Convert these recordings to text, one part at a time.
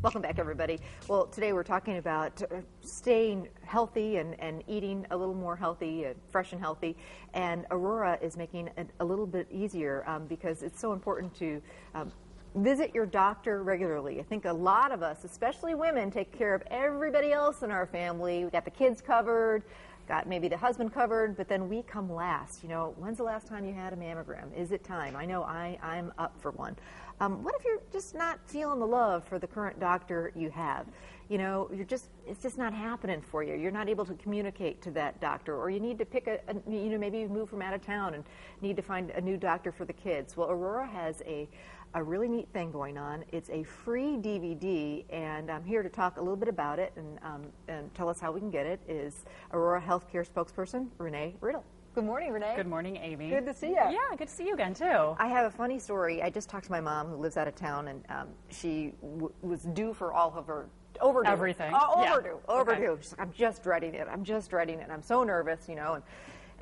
Welcome back, everybody. Well, today we're talking about staying healthy and eating a little more healthy, fresh and healthy. And Aurora is making it a little bit easier because it's so important to visit your doctor regularly. I think a lot of us, especially women, take care of everybody else in our family. We got the kids covered, got maybe the husband covered, but then we come last. You know, when's the last time you had a mammogram? Is it time? I know I'm up for one. What if you're just not feeling the love for the current doctor you have? You know, it's just not happening for you. You're not able to communicate to that doctor, or you need to pick maybe you move from out of town and need to find a new doctor for the kids. Well, Aurora has a really neat thing going on. It's a free DVD, and I'm here to talk a little bit about it and tell us how we can get it is Aurora Healthcare spokesperson, Renee Riddle. Good morning, Renee. Good morning, Amy. Good to see you. Yeah, good to see you again, too. I have a funny story. I just talked to my mom, who lives out of town, and she was due for all of her overdue. Everything. Overdue. Okay. She's like, I'm just dreading it. I'm so nervous, you know.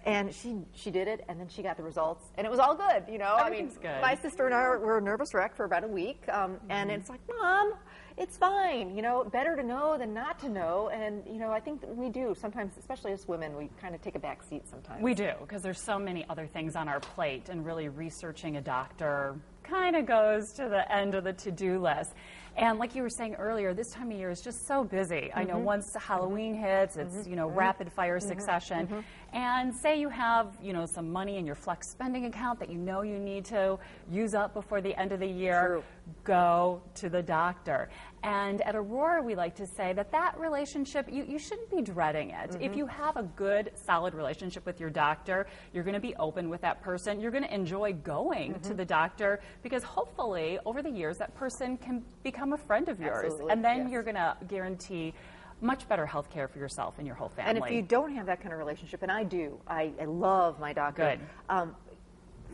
And she did it, and then she got the results, and it was all good, you know. Everything's good. My sister and I were a nervous wreck for about a week, and it's like, Mom, it's fine, you know, better to know than not to know. And, you know, I think that we do sometimes, especially as women, we kind of take a back seat sometimes. We do, because there's so many other things on our plate, and really researching a doctor kind of goes to the end of the to-do list. And like you were saying earlier, this time of year is just so busy. I know once Halloween hits, it's, you know, rapid fire succession. And say you have, you know, some money in your flex spending account that you know you need to use up before the end of the year. True. Go to the doctor. And at Aurora, we like to say that relationship, you shouldn't be dreading it. If you have a good, solid relationship with your doctor, you're going to be open with that person. You're going to enjoy going to the doctor because hopefully, over the years, that person can become a friend of yours. Absolutely. And then Yes. you're going to guarantee much better health care for yourself and your whole family. And if you don't have that kind of relationship, and I do, I love my doctor. Good.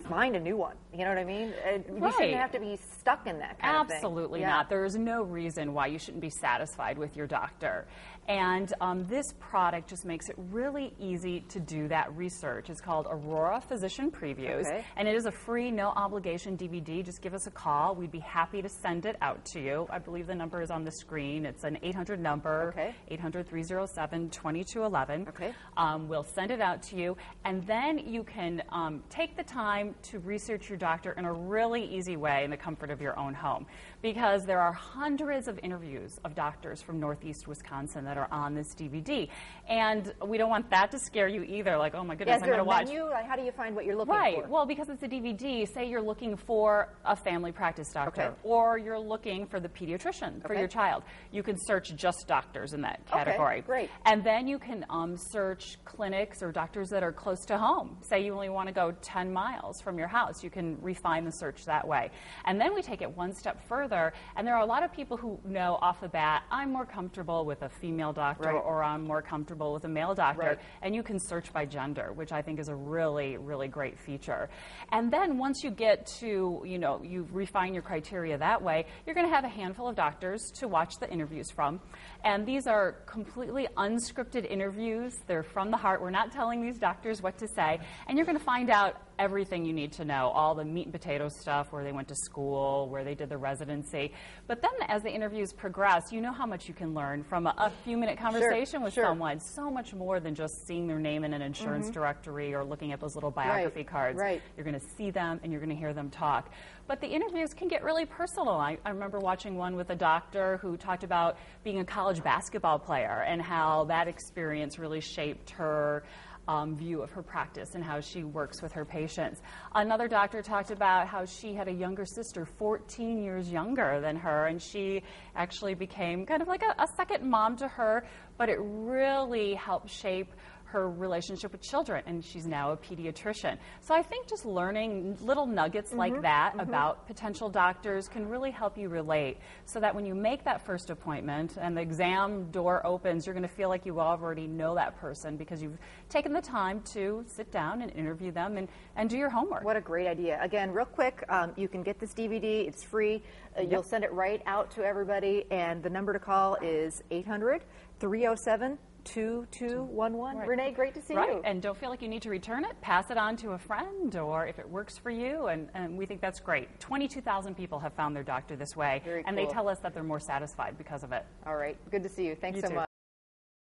Find a new one. You know what I mean? You shouldn't have to be stuck in that kind of thing. Absolutely not. There is no reason why you shouldn't be satisfied with your doctor. And this product just makes it really easy to do that research. It's called Aurora Physician Previews. Okay. And it is a free, no obligation DVD. Just give us a call. We'd be happy to send it out to you. I believe the number is on the screen. It's an 800 number, 800-307-2211. Okay. We'll send it out to you. And then you can take the time to research your doctor in a really easy way in the comfort of your own home. Because there are hundreds of interviews of doctors from Northeast Wisconsin that are on this DVD. And we don't want that to scare you either, like, oh my goodness, I'm going to watch. Menu? How do you find what you're looking for? Right. Well, because it's a DVD, say you're looking for a family practice doctor, or you're looking for the pediatrician for your child. You can search just doctors in that category. Okay, great. And then you can search clinics or doctors that are close to home. Say you only want to go 10 miles from your house. You can refine the search that way. And then we take it one step further, and there are a lot of people who know off the bat, I'm more comfortable with a female doctor, or I'm more comfortable with a male doctor, and you can search by gender, which I think is a really, really great feature. And then once you get to, you know, you refine your criteria that way, you're going to have a handful of doctors to watch the interviews from. And these are completely unscripted interviews. They're from the heart. We're not telling these doctors what to say. And you're going to find out everything you need to know, all the meat and potatoes stuff, where they went to school, where they did the residency. But then as the interviews progress, you know how much you can learn from a few-minute conversation with someone. So much more than just seeing their name in an insurance directory or looking at those little biography cards. You're going to see them and you're going to hear them talk. But the interviews can get really personal. I remember watching one with a doctor who talked about being a college basketball player and how that experience really shaped her view of her practice and how she works with her patients. Another doctor talked about how she had a younger sister, 14 years younger than her, and she actually became kind of like a second mom to her, but it really helped shape her relationship with children, and she's now a pediatrician. So I think just learning little nuggets like that about potential doctors can really help you relate, so that when you make that first appointment and the exam door opens, you're going to feel like you already know that person because you've taken the time to sit down and interview them and do your homework. What a great idea. Again, real quick, you can get this DVD. It's free. You'll send it right out to everybody, and the number to call is 800-307 2211. Right. Renee, great to see Right, you. and don't feel like you need to return it. Pass it on to a friend, or if it works for you, and we think that's great. 22,000 people have found their doctor this way, Very and cool. they tell us that they're more satisfied because of it. All right. Good to see you. Thanks You so too. much.